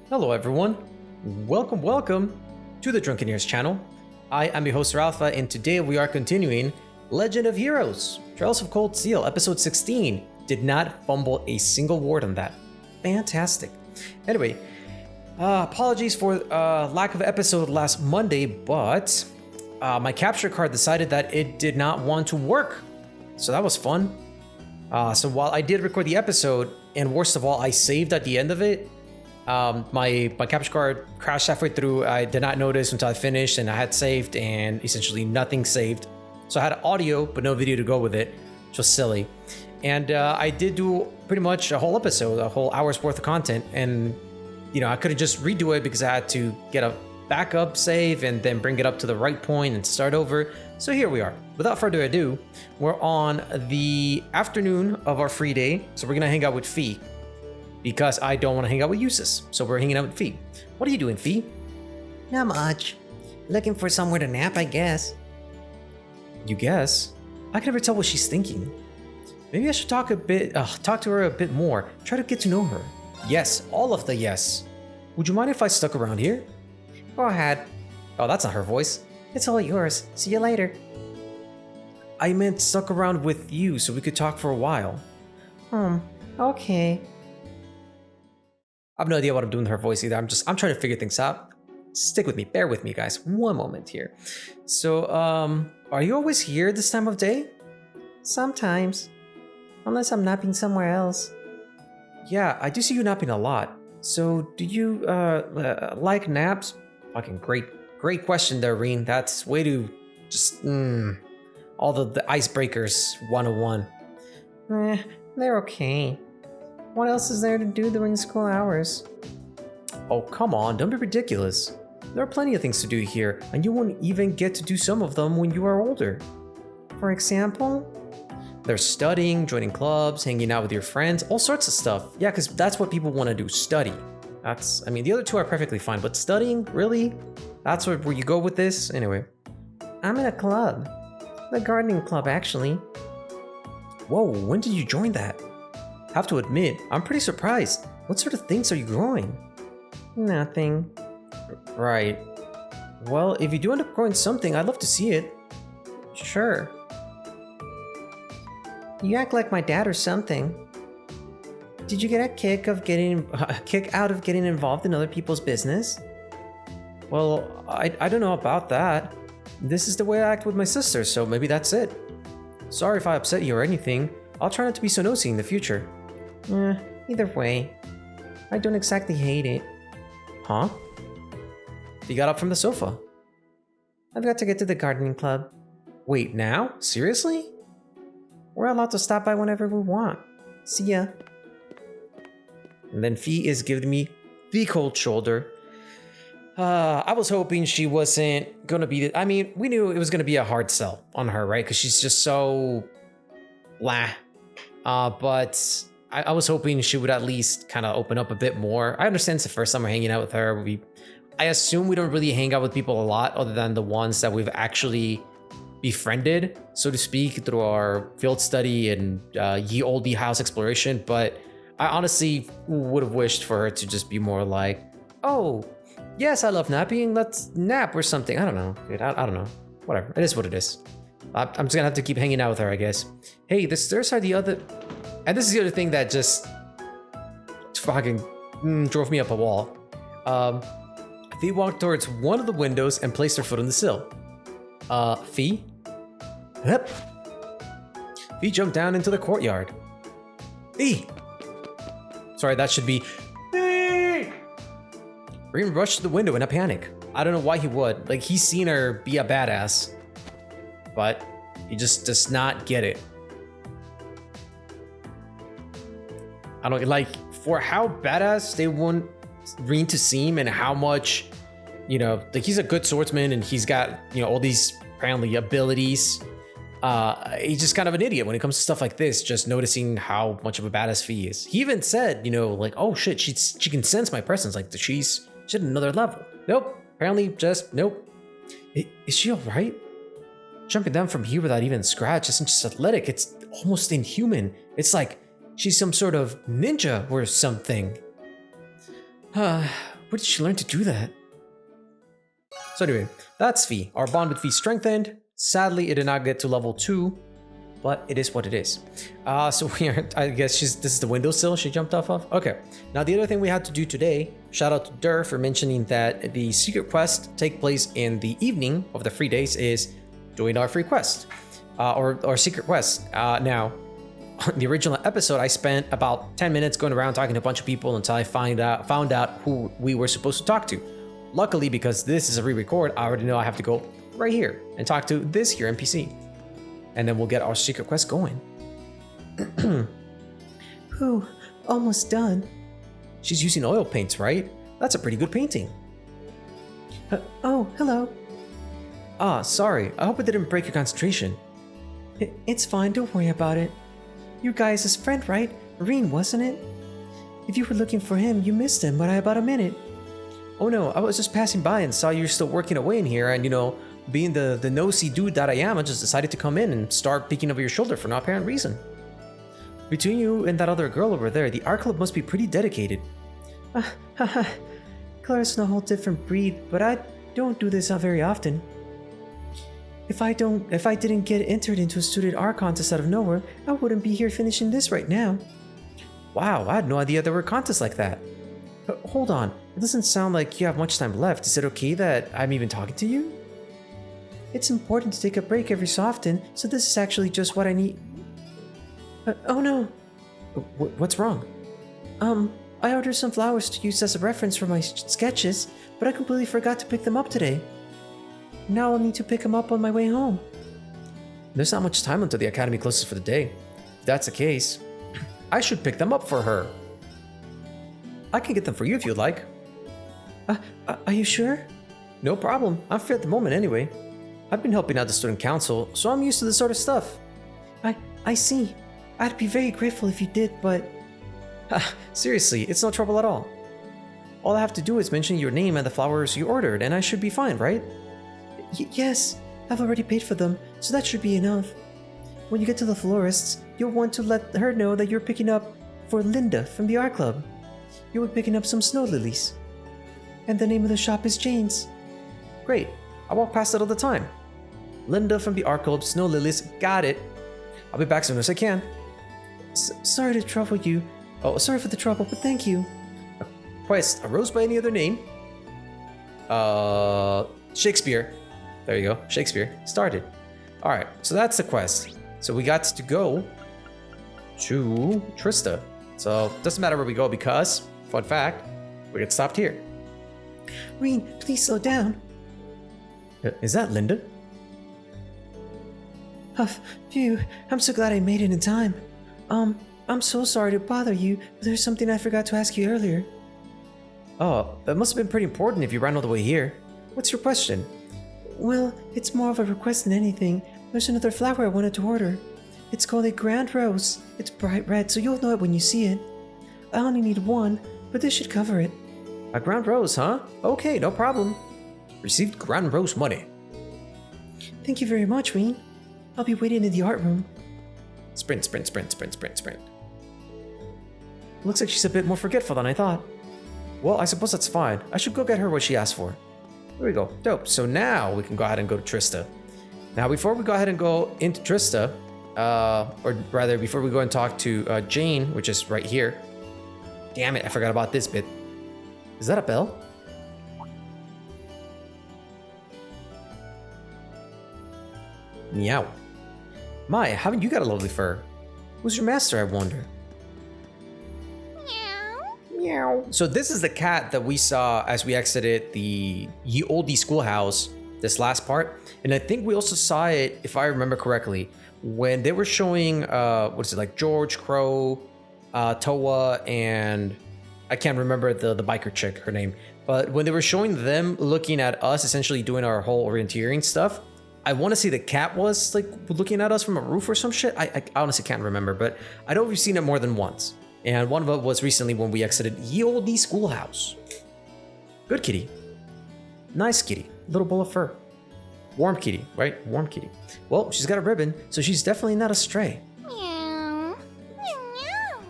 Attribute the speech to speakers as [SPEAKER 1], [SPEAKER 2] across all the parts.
[SPEAKER 1] Hello everyone, welcome to the Drunkeneers channel. I am your host Alpha, and today we are continuing Legend of Heroes, Trails of Cold Steel, episode 16. Did not fumble a single word on that. Fantastic. Anyway, apologies for lack of episode last Monday, but my capture card decided that it did not want to work. So that was fun. So while I did record the episode, and worst of all, I saved at the end of it, my capture card crashed halfway through. I did not notice until I finished, and I had saved, and essentially nothing saved. So I had audio, but no video to go with it, which was silly. And I did do pretty much a whole episode, a whole hour's worth of content, and you know, I could have just redo it because I had to get a backup save and then bring it up to the right point and start over. So here we are. Without further ado, we're on the afternoon of our free day, so we're gonna hang out with Fee, because I don't want to hang out with Eustace. So we're hanging out with Fee. What are you doing, Fee?
[SPEAKER 2] Not much. Looking for somewhere to nap, I guess.
[SPEAKER 1] You guess? I can never tell what she's thinking. Maybe I should talk to her a bit more. Try to get to know her. Yes, all of the yes. Would you mind if I stuck around here?
[SPEAKER 2] Go ahead.
[SPEAKER 1] Oh, that's not her voice.
[SPEAKER 2] It's all yours. See you later.
[SPEAKER 1] I meant stuck around with you so we could talk for a while.
[SPEAKER 2] Okay.
[SPEAKER 1] I have no idea what I'm doing with her voice either. I'm trying to figure things out. Stick with me, bear with me, guys. One moment here. So, are you always here this time of day?
[SPEAKER 2] Sometimes. Unless I'm napping somewhere else.
[SPEAKER 1] Yeah, I do see you napping a lot. So, do you, like naps? Fucking great question there, Reen. That's way to just, all the icebreakers 101.
[SPEAKER 2] They're okay. What else is there to do during school hours?
[SPEAKER 1] Oh, come on, don't be ridiculous. There are plenty of things to do here, and you won't even get to do some of them when you are older.
[SPEAKER 2] For example?
[SPEAKER 1] There's studying, joining clubs, hanging out with your friends, all sorts of stuff. Yeah, because that's what people want to do, study. The other two are perfectly fine, but studying, really? That's where you go with this? Anyway.
[SPEAKER 2] I'm in a club. The gardening club, actually.
[SPEAKER 1] Whoa, when did you join that? Have to admit, I'm pretty surprised. What sort of things are you growing?
[SPEAKER 2] Nothing.
[SPEAKER 1] Right. Well, if you do end up growing something, I'd love to see it.
[SPEAKER 2] Sure. You act like my dad or something. Did you get a kick out of getting involved in other people's business?
[SPEAKER 1] Well, I don't know about that. This is the way I act with my sister, so maybe that's it. Sorry if I upset you or anything. I'll try not to be so nosy in the future.
[SPEAKER 2] Either way, I don't exactly hate it.
[SPEAKER 1] Huh? You got up from the sofa.
[SPEAKER 2] I've got to get to the gardening club.
[SPEAKER 1] Wait, now? Seriously?
[SPEAKER 2] We're allowed to stop by whenever we want. See ya.
[SPEAKER 1] And then Fee is giving me the cold shoulder. I was hoping she wasn't gonna be... we knew it was gonna be a hard sell on her, right? Because she's just so... blah. But I was hoping she would at least kind of open up a bit more. I understand it's the first time we're hanging out with her. I assume we don't really hang out with people a lot other than the ones that we've actually befriended, so to speak, through our field study and ye olde house exploration. But I honestly would have wished for her to just be more like, oh, yes, I love napping. Let's nap or something. I don't know, dude. I don't know. Whatever. It is what it is. I'm just gonna have to keep hanging out with her, I guess. Hey, there's the other... And this is the other thing that just fucking drove me up a wall. Fee walked towards one of the windows and placed her foot on the sill. Fee? Yep. Fee jumped down into the courtyard. Fee! Sorry, that should be... Fee! Reen rushed to the window in a panic. I don't know why he would. Like, he's seen her be a badass. But he just does not get it. I don't like, for how badass they want Reen to seem and how much, like he's a good swordsman and he's got, all these apparently abilities. He's just kind of an idiot when it comes to stuff like this, just noticing how much of a badass Fee is. He even said, like, oh shit, she can sense my presence. Like she's at another level. Nope. Apparently just, nope. Is she all right? Jumping down from here without even a scratch isn't just athletic, it's almost inhuman. It's like she's some sort of ninja or something. Where did she learn to do that? So anyway, that's Fee. Our bond with Fee strengthened. Sadly, it did not get to level 2, but it is what it is. So we are, I guess this is the windowsill she jumped off of. Okay, now the other thing we had to do today, shout out to Dur for mentioning that the secret quest take place in the evening of the free days, is doing our free quest, or secret quest. Now, the original episode, I spent about 10 minutes going around talking to a bunch of people until I found out who we were supposed to talk to. Luckily, because this is a re-record, I already know I have to go right here and talk to this here NPC. And then we'll get our secret quest going.
[SPEAKER 2] Whew, almost done.
[SPEAKER 1] She's using oil paints, right? That's a pretty good painting.
[SPEAKER 2] Oh, hello.
[SPEAKER 1] Ah, sorry. I hope it didn't break your concentration.
[SPEAKER 2] It's fine, don't worry about it. Your guys' friend, right? Reen, wasn't it? If you were looking for him, you missed him by about a minute.
[SPEAKER 1] Oh no, I was just passing by and saw you're still working away in here, and being the nosy dude that I am, I just decided to come in and start peeking over your shoulder for no apparent reason. Between you and that other girl over there, the art club must be pretty dedicated.
[SPEAKER 2] Clara's a whole different breed, but I don't do this very often. If I didn't get entered into a student art contest out of nowhere, I wouldn't be here finishing this right now.
[SPEAKER 1] Wow, I had no idea there were contests like that. But hold on, it doesn't sound like you have much time left. Is it okay that I'm even talking to you?
[SPEAKER 2] It's important to take a break every so often, so this is actually just what I need. Oh no.
[SPEAKER 1] What's wrong?
[SPEAKER 2] I ordered some flowers to use as a reference for my sketches, but I completely forgot to pick them up today. Now I'll need to pick them up on my way home.
[SPEAKER 1] There's not much time until the academy closes for the day. If that's the case, I should pick them up for her. I can get them for you if you'd like.
[SPEAKER 2] Are you sure?
[SPEAKER 1] No problem. I'm free at the moment anyway. I've been helping out the student council, so I'm used to this sort of stuff.
[SPEAKER 2] I see. I'd be very grateful if you did, but...
[SPEAKER 1] Seriously, it's no trouble at all. All I have to do is mention your name and the flowers you ordered, and I should be fine, right?
[SPEAKER 2] Yes, I've already paid for them, so that should be enough. When you get to the florist's, you'll want to let her know that you're picking up for Linda from the art club. You'll be picking up some snow lilies. And the name of the shop is Jane's.
[SPEAKER 1] Great, I walk past it all the time. Linda from the art club, snow lilies, got it. I'll be back as soon as I can.
[SPEAKER 2] Sorry to trouble you.
[SPEAKER 1] Oh, sorry for the trouble, but thank you. Quest, a rose by any other name? Shakespeare. There you go, Shakespeare. Started. Alright, so that's the quest. So we got to go to Trista. So doesn't matter where we go because, fun fact, we get stopped here.
[SPEAKER 2] Reen, please slow down.
[SPEAKER 1] Is that Linda?
[SPEAKER 2] Phew, I'm so glad I made it in time. I'm so sorry to bother you, but there's something I forgot to ask you earlier.
[SPEAKER 1] Oh, that must have been pretty important if you ran all the way here. What's your question?
[SPEAKER 2] Well, it's more of a request than anything. There's another flower I wanted to order. It's called a grand rose. It's bright red, so you'll know it when you see it. I only need one, but this should cover it.
[SPEAKER 1] A grand rose, huh? Okay, no problem. Received grand rose money.
[SPEAKER 2] Thank you very much, Reen. I'll be waiting in the art room.
[SPEAKER 1] Sprint, sprint, sprint, sprint, sprint, sprint. Looks like she's a bit more forgetful than I thought. Well, I suppose that's fine. I should go get her what she asked for. There we go. Dope. So now we can go ahead and go to Trista. Now, before we go ahead and go into Trista, or rather, before we go and talk to Jane, which is right here. Damn it, I forgot about this bit. Is that a bell? Meow. My, haven't you got a lovely fur? Who's your master, I wonder? Meow. So this is the cat that we saw as we exited the Ye Olde schoolhouse, this last part. And I think we also saw it, if I remember correctly, when they were showing, what is it, like George, Crow, Toa, and I can't remember the biker chick, her name. But when they were showing them looking at us, essentially doing our whole orienteering stuff, I want to say the cat was like looking at us from a roof or some shit. I honestly can't remember, but I know we've seen it more than once. And one of it was recently when we exited Ye Olde schoolhouse. Good kitty. Nice kitty. Little bowl of fur. Warm kitty, right? Warm kitty. Well, she's got a ribbon, so she's definitely not a stray.
[SPEAKER 3] Meow. Meow.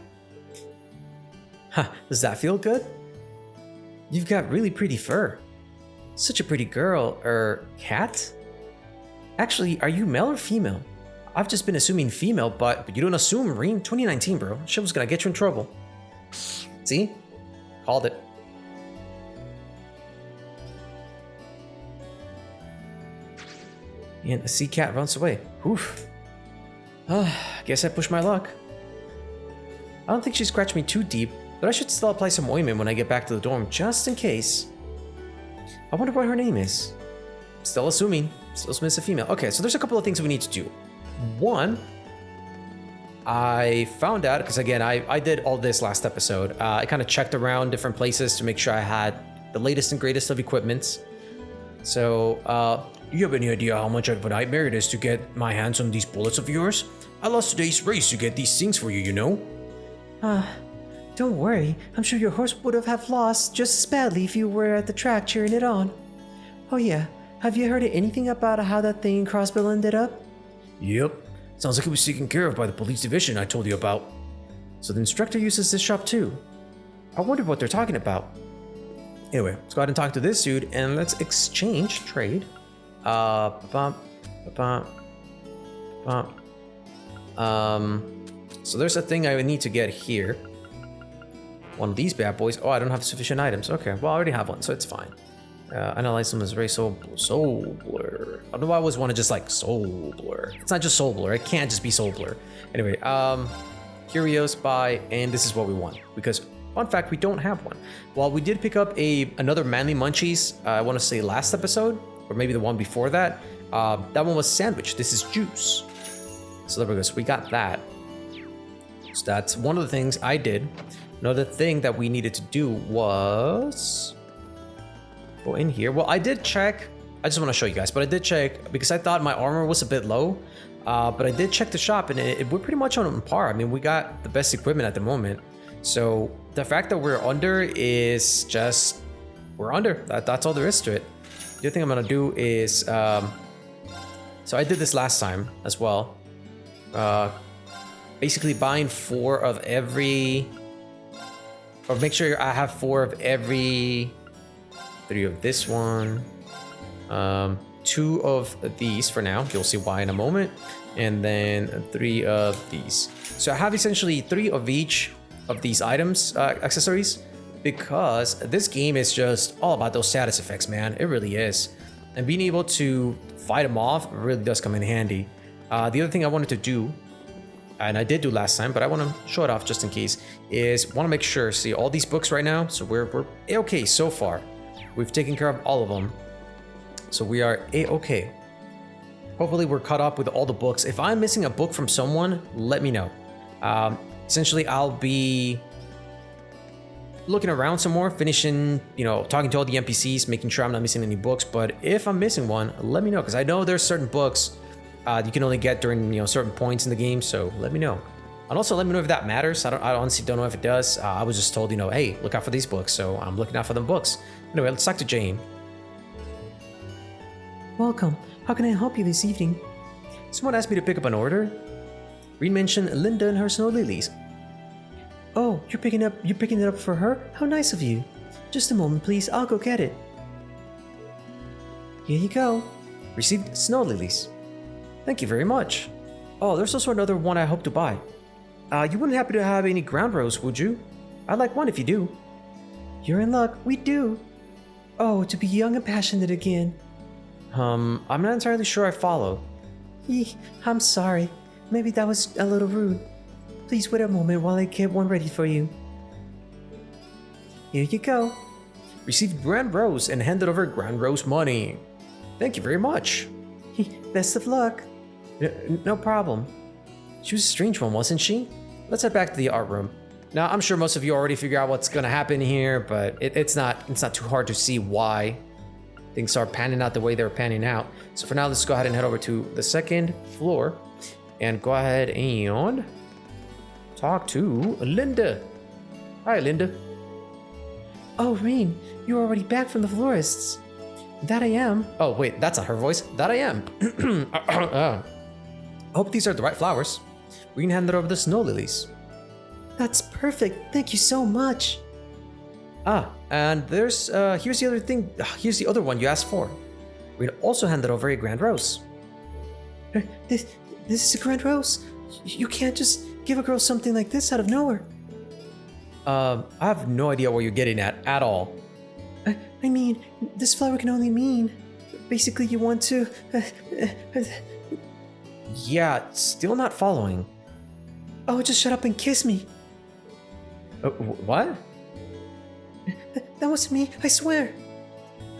[SPEAKER 1] Huh, does that feel good? You've got really pretty fur. Such a pretty girl, cat? Actually, are you male or female? I've just been assuming female, but you don't assume, Reen. 2019, bro. Shit was gonna get you in trouble. See? Called it. And a sea cat runs away. Oof. Guess I pushed my luck. I don't think she scratched me too deep, but I should still apply some ointment when I get back to the dorm, just in case. I wonder what her name is. Still assuming it's a female. Okay, so there's a couple of things we need to do. One, I found out, because again, I did all this last episode. I kind of checked around different places to make sure I had the latest and greatest of equipments. So, do you have any idea how much of a nightmare it is to get my hands on these bullets of yours? I lost today's race to get these things for you, you know?
[SPEAKER 2] Don't worry. I'm sure your horse would have lost just as badly if you were at the track cheering it on. Oh yeah, have you heard anything about how that thing in Crossbill ended up?
[SPEAKER 1] Yep. Sounds like it was taken care of by the police division I told you about. So the instructor uses this shop too. I wonder what they're talking about. Anyway, let's go ahead and talk to this dude and let's exchange trade. So there's a thing I would need to get here. One of these bad boys. Oh, I don't have sufficient items. Okay, well, I already have one, so it's fine. Analyze them as Ray Soul Blur. I don't know why I always want to just like Soul Blur. It's not just Soul Blur. It can't just be Soul Blur. Anyway, Curios buy, and this is what we want. Because, fun fact, we don't have one. While we did pick up another Manly Munchies, I want to say last episode, or maybe the one before that. That one was sandwich. This is juice. So there we go. So we got that. So that's one of the things I did. Another thing that we needed to do was go in here. Well, I did check. I just want to show you guys, but I did check because I thought my armor was a bit low. But I did check the shop, and we're pretty much on par. I mean, we got the best equipment at the moment. So the fact that we're under is just we're under. That's all there is to it. The other thing I'm gonna do is so I did this last time as well. Basically buying 4 of every, or make sure I have 4 of every, 3 of this one, 2 of these for now. You'll see why in a moment, and then 3 of these. So I have essentially 3 of each of these items, accessories, because this game is just all about those status effects, man. It really is, and being able to fight them off really does come in handy. The other thing I wanted to do, and I did do last time, but I want to show it off just in case, is want to make sure, see all these books right now, so we're A-okay so far. We've taken care of all of them. So we are A-okay. Hopefully we're caught up with all the books. If I'm missing a book from someone, let me know. Essentially, I'll be looking around some more, finishing, talking to all the NPCs, making sure I'm not missing any books. But if I'm missing one, let me know, because I know there's certain books you can only get during certain points in the game. So let me know, and also let me know if that matters. I honestly don't know if it does. I was just told, hey, look out for these books, so I'm looking out for them books. Anyway, let's talk to Jane.
[SPEAKER 2] Welcome. How can I help you this evening?
[SPEAKER 1] Someone asked me to pick up an order. Reed mentioned Linda and her snow lilies.
[SPEAKER 2] Oh, you're picking it up for her? How nice of you. Just a moment, please. I'll go get it. Here you go.
[SPEAKER 1] Received snow lilies. Thank you very much. Oh, there's also another one I hope to buy. You wouldn't happen to have any ground rose, would you? I'd like one if you do.
[SPEAKER 2] You're in luck. We do. Oh, to be young and passionate again.
[SPEAKER 1] I'm not entirely sure I follow.
[SPEAKER 2] I'm sorry. Maybe that was a little rude. Please wait a moment while I get one ready for you. Here you go.
[SPEAKER 1] Received Grand Rose and handed over Grand Rose money. Thank you very much.
[SPEAKER 2] Best of luck.
[SPEAKER 1] No problem. She was a strange one, wasn't she? Let's head back to the art room. Now, I'm sure most of you already figure out what's gonna happen here, but it's not too hard to see why things are panning out the way they're panning out. So for now, let's go ahead and head over to the second floor and go ahead and talk to Linda. Hi, Linda.
[SPEAKER 2] Oh, Reen, you're already back from the florists. That I am.
[SPEAKER 1] Oh, wait, that's not her voice. That I am. Hope these are the right flowers. We can hand over the snow lilies.
[SPEAKER 2] That's perfect. Thank you so much.
[SPEAKER 1] And there's, here's the other thing, here's the other one you asked for. We'd also handed over a grand rose.
[SPEAKER 2] This is a grand rose. You can't just give a girl something like this out of nowhere.
[SPEAKER 1] I have no idea what you're getting at all.
[SPEAKER 2] I mean, this flower can only mean... Basically, you want to...
[SPEAKER 1] Yeah, still not following.
[SPEAKER 2] Oh, just shut up and kiss me.
[SPEAKER 1] What?
[SPEAKER 2] That wasn't me, I swear.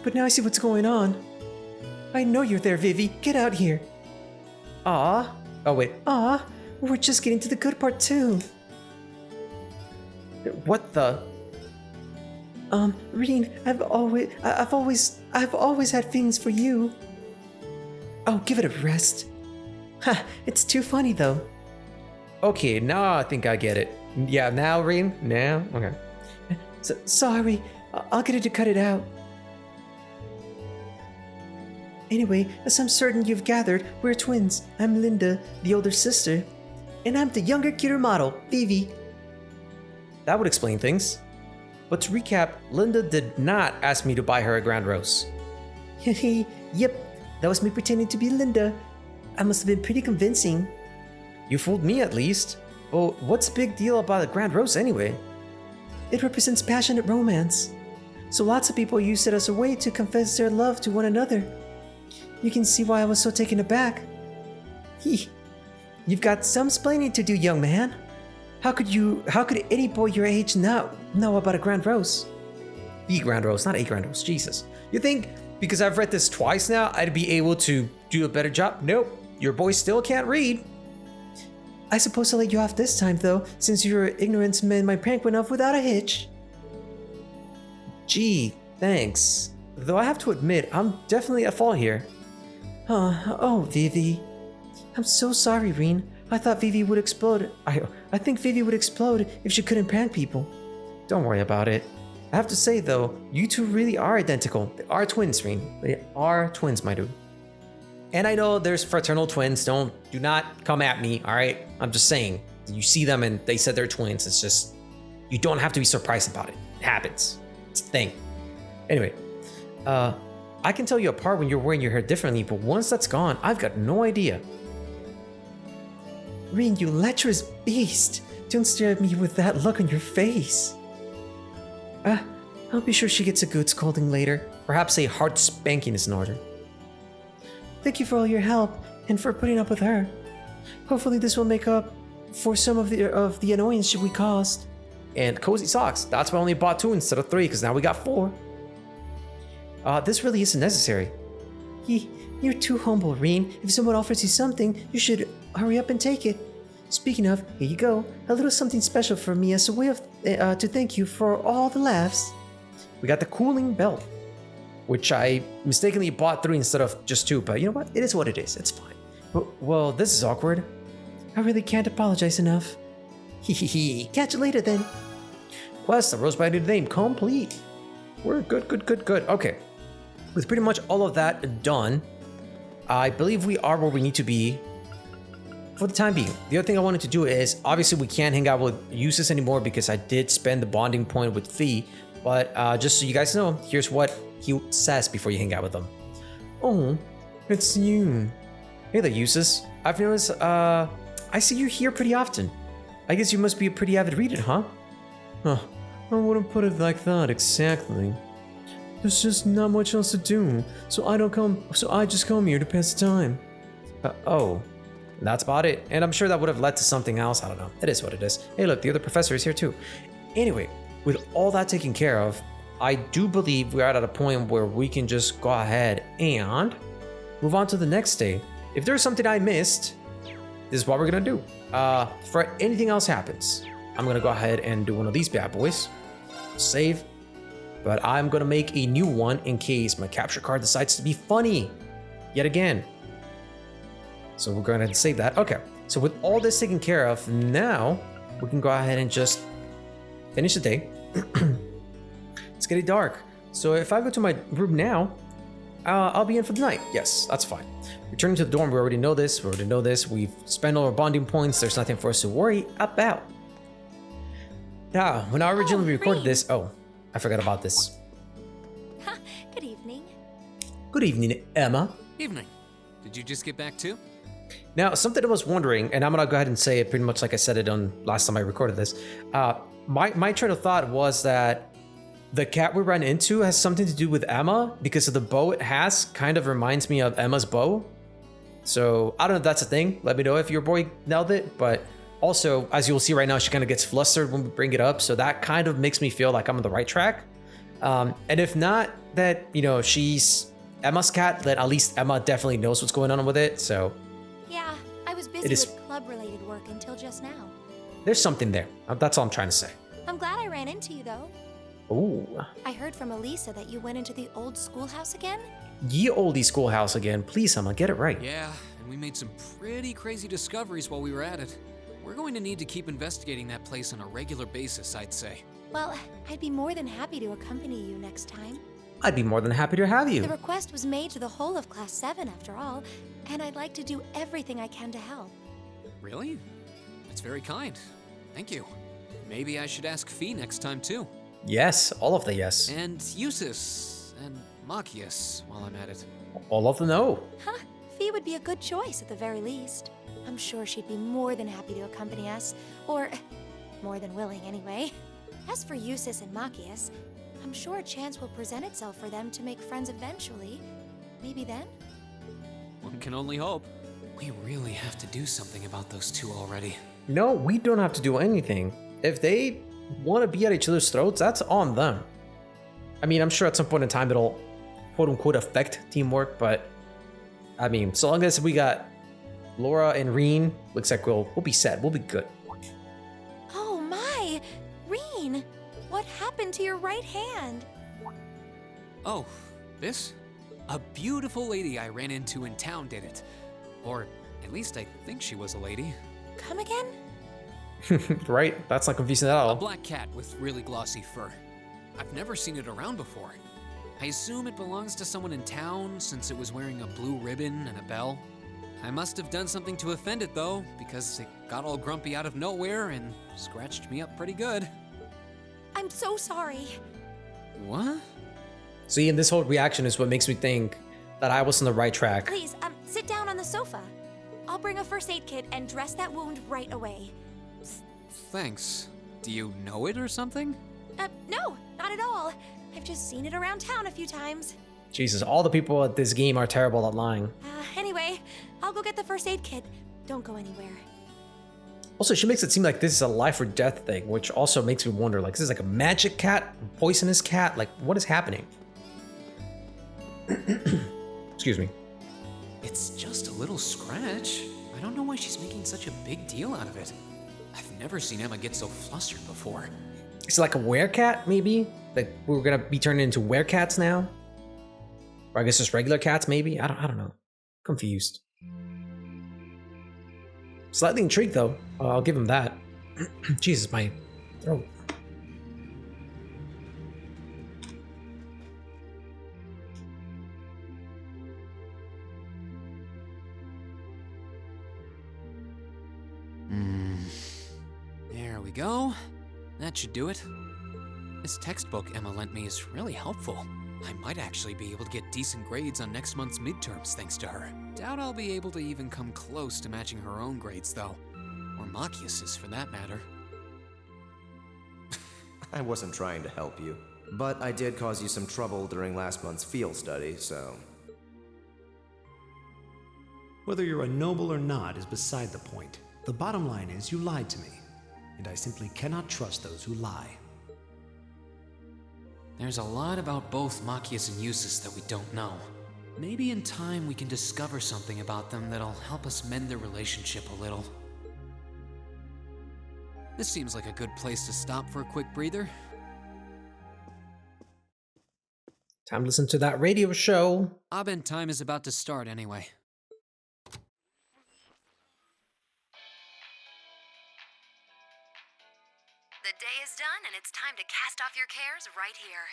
[SPEAKER 2] But now I see what's going on. I know you're there, Vivi. Get out here.
[SPEAKER 1] Ah. Oh, wait.
[SPEAKER 2] Ah, we're just getting to the good part too.
[SPEAKER 1] What the?
[SPEAKER 2] Reen, I've always had feelings for you. Oh, give it a rest. Ha, it's too funny though.
[SPEAKER 1] Okay, now I think I get it. Yeah, now, Reen? Now? Okay.
[SPEAKER 2] Sorry, I'll get it to cut it out. Anyway, as I'm certain you've gathered, we're twins. I'm Linda, the older sister. And I'm the younger, cuter model, Vivi.
[SPEAKER 1] That would explain things. But to recap, Linda did not ask me to buy her a grand rose.
[SPEAKER 2] Yep, that was me pretending to be Linda. I must have been pretty convincing.
[SPEAKER 1] You fooled me at least. Well, what's the big deal about a grand rose anyway?
[SPEAKER 2] It represents passionate romance. So lots of people use it as a way to confess their love to one another. You can see why I was so taken aback. You've got some explaining to do, young man. How could any boy your age not know about a grand rose?
[SPEAKER 1] The grand rose, not a grand rose, Jesus. You think because I've read this twice now, I'd be able to do a better job? Nope, your boy still can't read.
[SPEAKER 2] I suppose I'll let you off this time though, since your ignorance meant my prank went off without a hitch.
[SPEAKER 1] Gee, thanks. Though I have to admit, I'm definitely at fault here.
[SPEAKER 2] Oh, Vivi. I'm so sorry, Reen. I thought Vivi would explode. I think Vivi would explode if she couldn't prank people.
[SPEAKER 1] Don't worry about it. I have to say though, you two really are identical. They are twins, Reen. They are twins, my dude. And I know there's fraternal twins. Do not come at me, all right? I'm just saying. You see them and they said they're twins. It's just, you don't have to be surprised about it. It happens. It's a thing. Anyway, I can tell you apart when you're wearing your hair differently, but once that's gone, I've got no idea.
[SPEAKER 2] Reen, you lecherous beast! Don't stare at me with that look on your face. I'll be sure she gets a good scolding later.
[SPEAKER 1] Perhaps a hard spanking is in order.
[SPEAKER 2] Thank you for all your help and for putting up with her. Hopefully this will make up for some of the annoyance we caused.
[SPEAKER 1] And cozy socks. That's why I only bought 2 instead of 3, because now we got 4. This really isn't necessary.
[SPEAKER 2] You're too humble, Reen. If someone offers you something, you should hurry up and take it. Speaking of, here you go. A little something special for me as a way of to thank you for all the laughs.
[SPEAKER 1] We got the cooling belt, which I mistakenly bought 3 instead of just 2, but you know what? It is what it is. It's fine. Well, this is awkward.
[SPEAKER 2] I really can't apologize enough. Catch you later then.
[SPEAKER 1] Quest, the rose by new name, complete. We're good. Okay. With pretty much all of that done, I believe we are where we need to be for the time being. The other thing I wanted to do is, obviously we can't hang out with Eustace anymore because I did spend the bonding point with Fee, but just so you guys know, here's what he says before you hang out with them.
[SPEAKER 2] Oh, it's you.
[SPEAKER 1] Hey there, Eustace. I've noticed, I see you here pretty often. I guess you must be a pretty avid reader, huh?
[SPEAKER 2] Huh, I wouldn't put it like that exactly. There's just not much else to do, so I just come here to pass the time.
[SPEAKER 1] Oh, that's about it. And I'm sure that would have led to something else. I don't know. It is what it is. Hey, look, the other professor is here too. Anyway, with all that taken care of, I do believe we are at a point where we can just go ahead and move on to the next day. If there's something I missed, this is what we're gonna do. For anything else happens, I'm gonna go ahead and do one of these bad boys. Save. But I'm gonna make a new one in case my capture card decides to be funny yet again. So we're going to save that. Okay, so with all this taken care of, now we can go ahead and just finish the day. It's getting dark. So if I go to my room now, I'll be in for the night. Yes, that's fine. Returning to the dorm, we already know this. We've spent all our bonding points. There's nothing for us to worry about. Now, when I originally recorded this, I forgot about this.
[SPEAKER 3] Good evening.
[SPEAKER 1] Good evening, Emma.
[SPEAKER 4] Evening. Did you just get back too?
[SPEAKER 1] Now, something I was wondering, and I'm gonna go ahead and say it pretty much like I said it on last time I recorded this. My train of thought was that the cat we ran into has something to do with Emma because of the bow it has. Kind of reminds me of Emma's bow. So I don't know if that's a thing. Let me know if your boy nailed it. But also, as you'll see right now, she kind of gets flustered when we bring it up. So that kind of makes me feel like I'm on the right track. And if not, that she's Emma's cat, then at least Emma definitely knows what's going on with it. So
[SPEAKER 3] Yeah, I was busy with club-related work until just now.
[SPEAKER 1] there's something there. That's all I'm trying to say.
[SPEAKER 3] I'm glad I ran into you, though.
[SPEAKER 1] Ooh.
[SPEAKER 3] I heard from Elisa that you went into the old schoolhouse again?
[SPEAKER 1] Ye oldie schoolhouse again. Please, Emma, get it right.
[SPEAKER 4] Yeah, and we made some pretty crazy discoveries while we were at it. We're going to need to keep investigating that place on a regular basis, I'd say.
[SPEAKER 3] Well, I'd be more than happy to accompany you next time.
[SPEAKER 1] I'd be more than happy to have you.
[SPEAKER 3] The request was made to the whole of Class 7, after all, and I'd like to do everything I can to help.
[SPEAKER 4] Really? That's very kind. Thank you. Maybe I should ask Fee next time too.
[SPEAKER 1] Yes, all of the yes.
[SPEAKER 4] And Eustace and Machias while I'm at it.
[SPEAKER 1] All of the no.
[SPEAKER 3] Huh, Fee would be a good choice at the very least. I'm sure she'd be more than happy to accompany us, or more than willing anyway. As for Eustace and Machias, I'm sure a chance will present itself for them to make friends eventually. Maybe then?
[SPEAKER 4] One can only hope. We really have to do something about those two already.
[SPEAKER 1] No, we don't have to do anything. If they want to be at each other's throats, that's on them. I mean, I'm sure at some point in time it'll quote unquote affect teamwork, but I mean, so long as we got Laura and Reen, looks like we'll be set. We'll be good.
[SPEAKER 3] Oh my! Reen! What happened to your right hand?
[SPEAKER 4] Oh, this? A beautiful lady I ran into in town did it. Or at least I think she was a lady.
[SPEAKER 3] Come again?
[SPEAKER 1] Right? That's not confusing at
[SPEAKER 4] A
[SPEAKER 1] all.
[SPEAKER 4] black cat with really glossy fur. I've never seen it around before. I assume it belongs to someone in town since it was wearing a blue ribbon and a bell. I must have done something to offend it though, because it got all grumpy out of nowhere and scratched me up pretty good.
[SPEAKER 3] I'm so sorry.
[SPEAKER 4] What?
[SPEAKER 1] See, and this whole reaction is what makes me think that I was on the right track.
[SPEAKER 3] Please, sit down on the sofa. I'll bring a first aid kit and dress that wound right away.
[SPEAKER 4] Thanks. Do you know it or something?
[SPEAKER 3] No, not at all. I've just seen it around town a few times.
[SPEAKER 1] Jesus, all the people at this game are terrible at lying.
[SPEAKER 3] Anyway, I'll go get the first aid kit. Don't go anywhere.
[SPEAKER 1] Also, she makes it seem like this is a life or death thing, which also makes me wonder, like, is this like a magic cat? Poisonous cat? Like, what is happening? Excuse me.
[SPEAKER 4] It's just a little scratch. I don't know why she's making such a big deal out of it. I've never seen Emma get so flustered before.
[SPEAKER 1] Is it like a werecat, maybe? Like, we're gonna be turning into werecats now? Or I guess just regular cats, maybe? I don't know. Confused. Slightly intrigued, though. I'll give him that. Jesus, my throat.
[SPEAKER 4] There we go. That should do it. This textbook Emma lent me is really helpful. I might actually be able to get decent grades on next month's midterms thanks to her. Doubt I'll be able to even come close to matching her own grades though. Or Machias's for that matter.
[SPEAKER 5] I wasn't trying to help you, but I did cause you some trouble during last month's field study, so...
[SPEAKER 6] Whether you're a noble or not is beside the point. The bottom line is you lied to me, and I simply cannot trust those who lie.
[SPEAKER 4] There's a lot about both Machias and Eustace that we don't know. Maybe in time we can discover something about them that'll help us mend their relationship a little. This seems like a good place to stop for a quick breather.
[SPEAKER 1] Time to listen to that radio show.
[SPEAKER 4] Abend time is about to start anyway.
[SPEAKER 7] The day is done, and it's time to cast off your cares right here.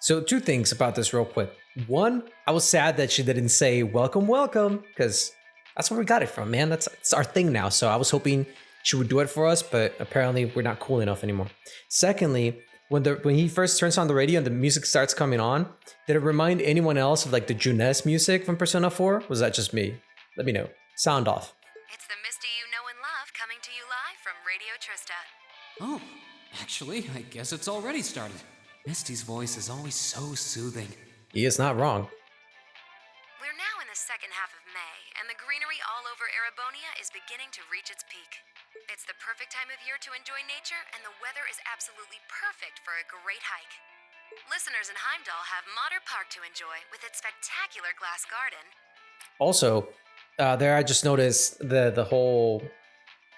[SPEAKER 1] So, two things about this real quick. One, I was sad that she didn't say welcome, welcome, because that's where we got it from, man. That's our thing now. So I was hoping she would do it for us, but apparently we're not cool enough anymore. Secondly, when he first turns on the radio and the music starts coming on, did it remind anyone else of like the Junes music from Persona 4? Was that just me? Let me know. Sound off.
[SPEAKER 7] It's the Misty you know and love coming to you live from Radio Trista.
[SPEAKER 4] Oh, actually, I guess it's already started. Misty's voice is always so soothing.
[SPEAKER 1] He is not wrong.
[SPEAKER 7] We're now in the second half of May, and the greenery all over Erebonia is beginning to reach its peak. It's the perfect time of year to enjoy nature, and the weather is absolutely perfect for a great hike. Listeners in Heimdall have Modder Park to enjoy with its spectacular glass garden.
[SPEAKER 1] Also, there I just noticed the whole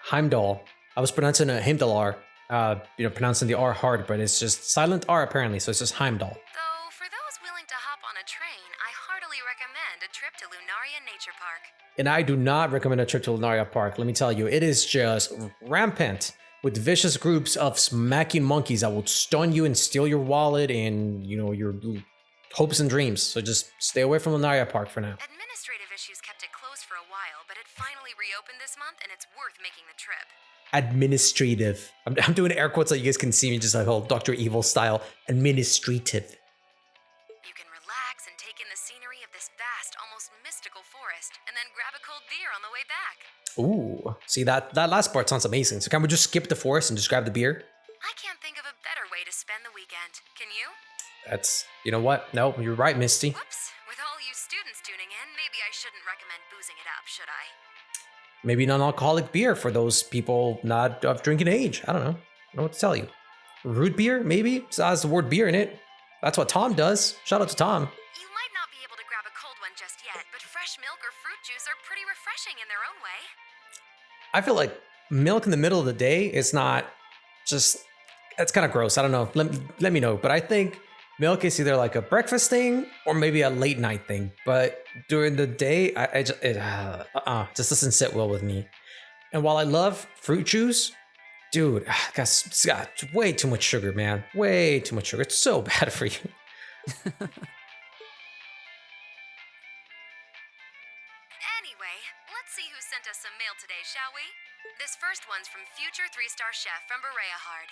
[SPEAKER 1] Heimdall. I was pronouncing a Heimdallar, pronouncing the R hard, but it's just silent R apparently, so it's just Heimdall.
[SPEAKER 7] Though, for those willing to hop on a train, I heartily recommend a trip to Lunaria Nature Park.
[SPEAKER 1] And I do not recommend a trip to Lunaria Park. Let me tell you, it is just rampant with vicious groups of smacking monkeys that will stun you and steal your wallet and, your hopes and dreams. So just stay away from Lunaria Park for now.
[SPEAKER 7] Administrative issues kept it closed for a while, but it finally reopened this month, and it's worth making the trip.
[SPEAKER 1] Administrative. I'm doing air quotes so you guys can see me, just like whole Dr. Evil style. Administrative.
[SPEAKER 7] You can relax and take in the scenery of this vast, almost mystical forest, and then grab a cold beer on the way back.
[SPEAKER 1] Ooh, see that last part sounds amazing. So can we just skip the forest and just grab the beer?
[SPEAKER 7] I can't think of a better way to spend the weekend. Can you?
[SPEAKER 1] That's, you know what? No, you're right, Misty.
[SPEAKER 7] Whoops. With all you students tuning in, maybe I shouldn't recommend boozing it up, should I?
[SPEAKER 1] Maybe non-alcoholic beer for those people not of drinking age. I don't know. I don't know what to tell you. Root beer, maybe? It has the word beer in it. That's what Tom does. Shout out to Tom.
[SPEAKER 7] You might not be able to grab a cold one just yet, but fresh milk or fruit juice are pretty refreshing in their own way.
[SPEAKER 1] I feel like milk in the middle of the day is not just, it's kind of gross. I don't know. Let me know. But I think milk is either like a breakfast thing or maybe a late night thing. But during the day, it just doesn't sit well with me. And while I love fruit juice, dude, it's got way too much sugar, man. Way too much sugar. It's so bad for you.
[SPEAKER 7] Anyway, let's see who sent us some mail today, shall we? This first one's from future 3-star chef from Berea Hard.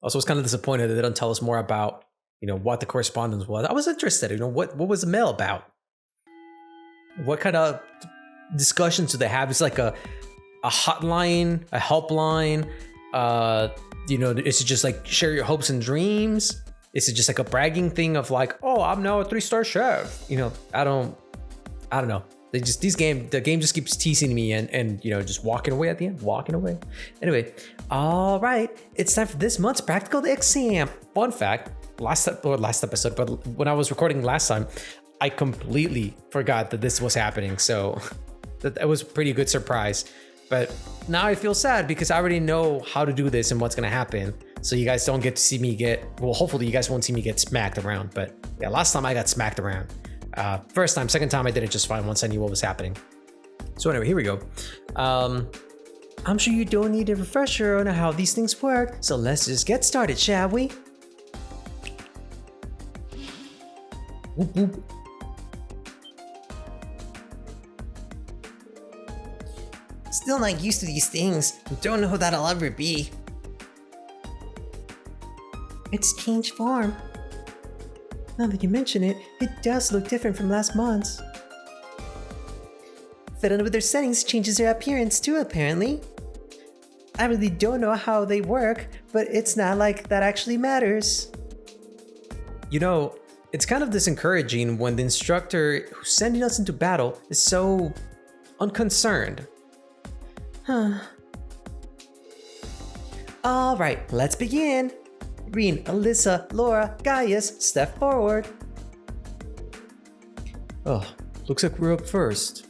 [SPEAKER 1] Also, I was kind of disappointed that they don't tell us more about, what the correspondence was. I was interested, what was the mail about? What kind of discussions do they have? It's like a hotline, a helpline. Is it just like share your hopes and dreams? Is it just like a bragging thing of like, oh, I'm now a 3-star chef? I don't know. The game just keeps teasing me and just walking away at the end, walking away. Anyway, all right, it's time for this month's practical exam. Fun fact, last episode, but when I was recording last time, I completely forgot that this was happening. So that was a pretty good surprise. But now I feel sad because I already know how to do this and what's going to happen. So you guys don't get to see me hopefully you guys won't see me get smacked around. But yeah, last time I got smacked around. First time, second time I did it just fine once I knew what was happening. So anyway, here we go.
[SPEAKER 2] I'm sure you don't need a refresher on how these things work, so let's just get started, shall we?
[SPEAKER 1] Whoop, whoop.
[SPEAKER 2] Still not used to these things. Don't know who that'll ever be. It's changed form. Now that you mention it, it does look different from last month's. Fiddling with their settings changes their appearance too, apparently. I really don't know how they work, but it's not like that actually matters.
[SPEAKER 1] It's kind of discouraging when the instructor who's sending us into battle is so unconcerned.
[SPEAKER 2] All right, let's begin. Reen, Alyssa, Laura, Gaius, step forward.
[SPEAKER 1] Oh, looks like we're up first.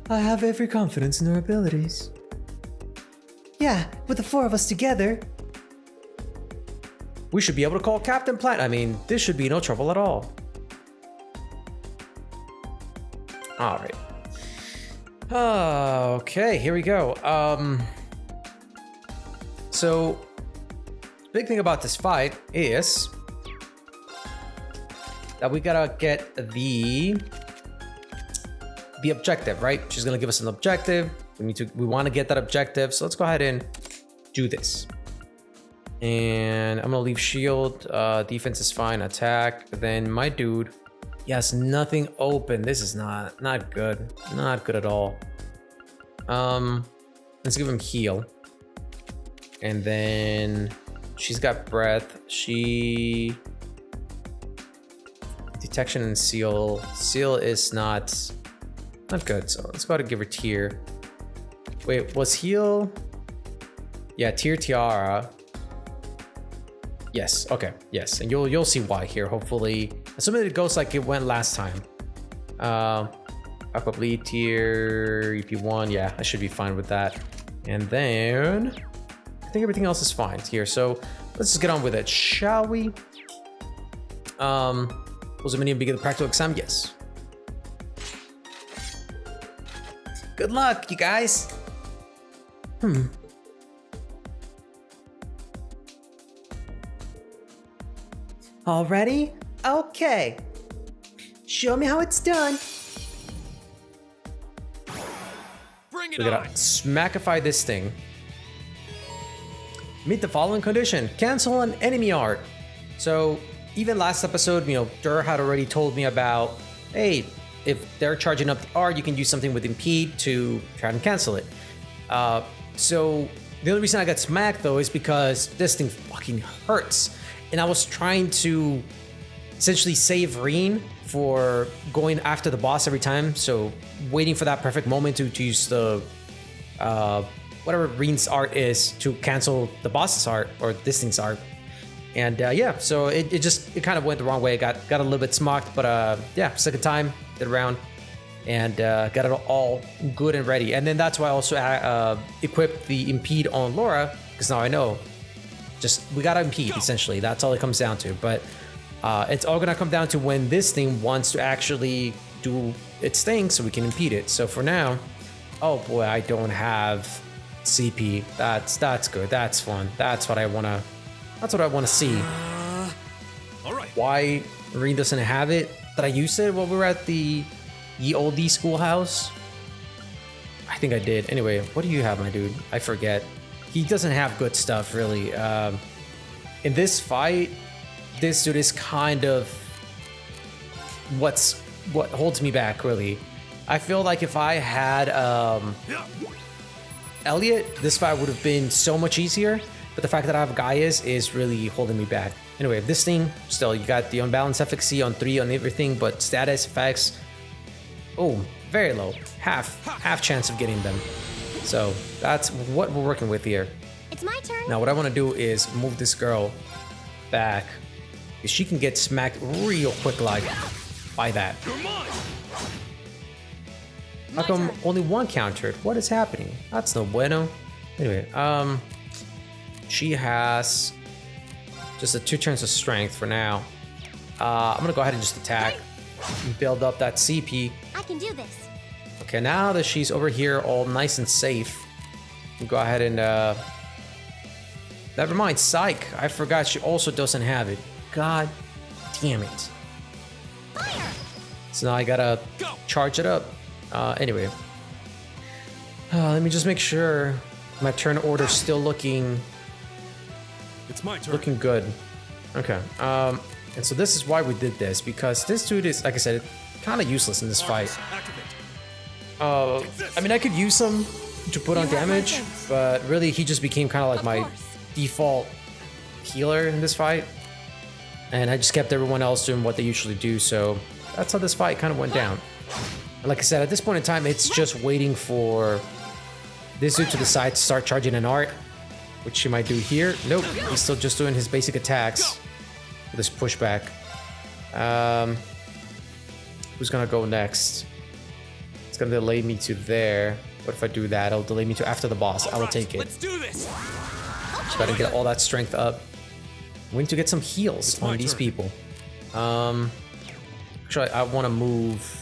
[SPEAKER 2] I have every confidence in their abilities. Yeah, with the 4 of us together.
[SPEAKER 1] We should be able to call Captain Planet. This should be no trouble at all. All right. Okay, here we go. So, big thing about this fight is that we gotta get the the objective, right? She's gonna give us an objective. We want to get that objective. So let's go ahead and do this. And I'm gonna leave shield. Defense is fine. Attack. Then my dude, he has nothing open. This is not good. Not good at all. Let's give him heal. And then she's got breath. She detection and seal. Seal is not good. So let's go ahead and give her tier. Wait, was heal? Yeah, tier tiara. Yes. Okay. Yes, and you'll see why here. Hopefully, assuming it goes like it went last time. Aqua bleed tier EP1. Yeah, I should be fine with that. And then I think everything else is fine here. So let's just get on with it, shall we? Was the minion begin the practical exam? Yes. Good luck, you guys.
[SPEAKER 2] All ready? Okay. Show me how it's done.
[SPEAKER 4] Bring it
[SPEAKER 1] We're gonna
[SPEAKER 4] on!
[SPEAKER 1] smackify this thing. Meet the following condition: cancel an enemy art. So even last episode, Dur had already told me about, hey, if they're charging up the art, you can use something with impede to try and cancel it. So the only reason I got smacked though is because this thing fucking hurts. And I was trying to essentially save Reen for going after the boss every time. So waiting for that perfect moment to use the whatever Reen's art is to cancel the boss's art or this thing's art. And yeah, so it kind of went the wrong way. Got a little bit smocked, but yeah, second time did a round and got it all good and ready. And then that's why I also equipped the impede on Laura, because now I know. We gotta impede, essentially. That's all it comes down to. But it's all gonna come down to when this thing wants to actually do its thing so we can impede it. So for now, oh boy, I don't have CP. That's good. That's fun. That's what I wanna see.
[SPEAKER 4] All right.
[SPEAKER 1] Why Reen doesn't have it? Did I use it while we were at the Ye Olde schoolhouse? I think I did. Anyway, what do you have, my dude? I forget. He doesn't have good stuff, really. In this fight, this dude is kind of what holds me back, really. I feel like if I had Elliot, this fight would have been so much easier. But the fact that I have Gaius is really holding me back. Anyway, this thing, still, you got the unbalanced efficacy on 3 on everything, but status effects, oh, very low. Half chance of getting them. So that's what we're working with here.
[SPEAKER 3] It's my turn.
[SPEAKER 1] Now what I want to do is move this girl back, because she can get smacked real quick like by that. How come only one countered? What is happening? That's no bueno. Anyway, she has just a 2 turns of strength for now. I'm gonna go ahead and just attack and build up that CP.
[SPEAKER 3] I can do this.
[SPEAKER 1] Okay, now that she's over here all nice and safe, we go ahead and never mind, psych. I forgot she also doesn't have it. God damn it.
[SPEAKER 3] Fire!
[SPEAKER 1] So now I gotta charge it up. Anyway. Let me just make sure my turn order's still looking
[SPEAKER 6] It's my turn.
[SPEAKER 1] looking good. Okay. And so this is why we did this, because this dude is, like I said, kind of useless in this fight. I mean, I could use him to put on damage, but really he just became kind of like my default healer in this fight. And I just kept everyone else doing what they usually do, so that's how this fight kind of went down. And like I said, at this point in time, it's just waiting for this dude to decide to start charging an art, which he might do here. Nope, he's still just doing his basic attacks with this pushback. Who's gonna go next? It's gonna delay me to there. What if I do that? It'll delay me to after the boss. I will take it.
[SPEAKER 4] Let's do this.
[SPEAKER 1] Just gotta get all that strength up. We need to get some heals on these people. Actually, I want to move.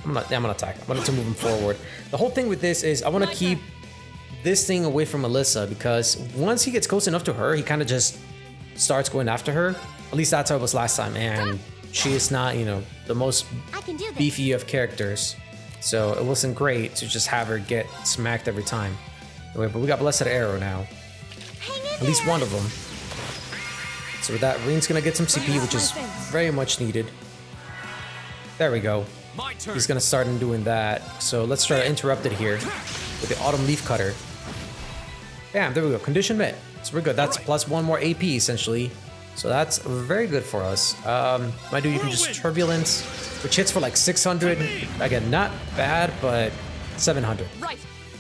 [SPEAKER 1] I'm gonna attack. I want to move him forward. The whole thing with this is I want to keep this thing away from Alyssa, because once he gets close enough to her, he kind of just starts going after her. At least that's how it was last time, and she is not, the most
[SPEAKER 3] I can do this.
[SPEAKER 1] beefy of characters. So it wasn't great to just have her get smacked every time. Anyway, but we got Blessed Arrow now. At least one of them. So with that, Reen's gonna get some CP, which is very much needed. There we go. He's gonna start doing that. So let's try to interrupt it here with the Autumn Leaf Cutter. Bam, there we go. Condition met. So we're good. That's plus 1 more AP essentially. So that's very good for us. My dude, you can just Turbulence, which hits for like 600. Again, not bad, but 700.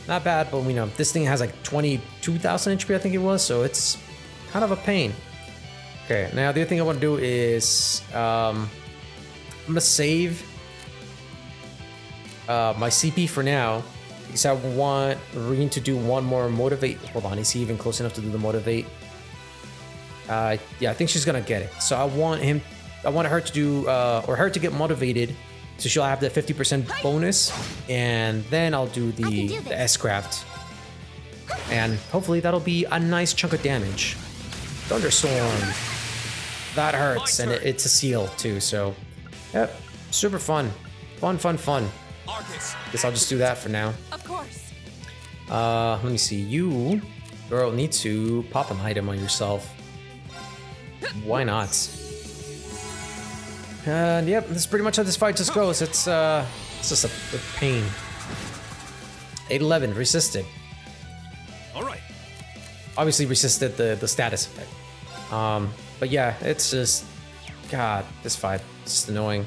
[SPEAKER 1] Not bad, but we know this thing has like 22,000 HP, I think it was. So it's kind of a pain. Okay, now the other thing I want to do is I'm gonna save my CP for now because I want Reen to do one more Motivate. Hold on, is he even close enough to do the Motivate? Yeah, I think she's gonna get it. So I want her to do or her to get motivated, so she'll have the 50% bonus, and then I'll do the S-Craft, and hopefully that'll be a nice chunk of damage. Thunderstorm. That hurts, and it's a seal too, so yep, super fun. Fun. Guess I'll just do that for now.
[SPEAKER 3] Of course.
[SPEAKER 1] Let me see. You, girl, need to pop an item on yourself. Why not? And yep, this is pretty much how this fight just goes. It's just a pain. 811 resisted.
[SPEAKER 8] All right.
[SPEAKER 1] Obviously resisted the status effect. But yeah, it's just, God, this fight is just annoying.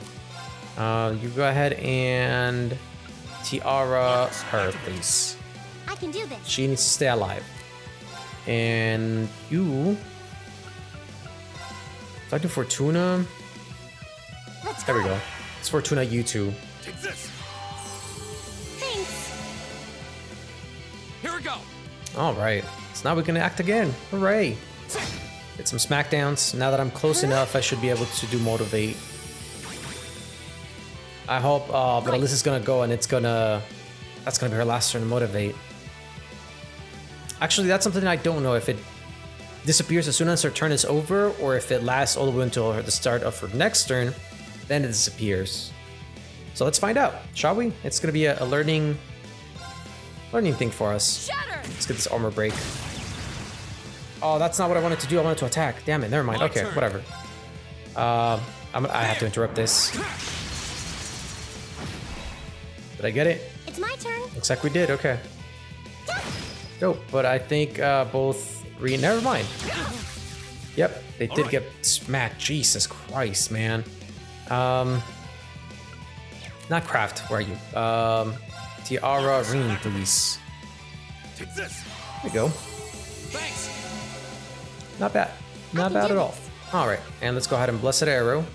[SPEAKER 1] You go ahead and Tiara her, please.
[SPEAKER 3] I can do this.
[SPEAKER 1] She needs to stay alive. And you, if I do Fortuna, there we go. It's Fortuna, you two.
[SPEAKER 8] Take this.
[SPEAKER 3] Thanks.
[SPEAKER 8] Here we go.
[SPEAKER 1] All right, so now we can act again. Hooray! Get some smackdowns. Now that I'm close enough, I should be able to do Motivate. I hope, but Alyssa's gonna go and that's gonna be her last turn to Motivate. Actually, that's something I don't know if it disappears as soon as her turn is over, or if it lasts all the way until the start of her next turn, then it disappears. So let's find out, shall we? It's gonna be a learning thing for us.
[SPEAKER 3] Shatter.
[SPEAKER 1] Let's get this armor break. Oh, that's not what I wanted to do. I wanted to attack. Damn it, never mind. Okay, whatever. I have to interrupt this. Did I get it?
[SPEAKER 3] It's my turn.
[SPEAKER 1] Looks like we did, okay. Dope, but I think both never mind. Yep, they did get smacked. Jesus Christ, man. Not Craft, where are you? Tiara, Reen, please.
[SPEAKER 8] Take this.
[SPEAKER 1] There we go.
[SPEAKER 8] Thanks.
[SPEAKER 1] Not bad. Not bad at all. All right, and let's go ahead and Blessed Arrow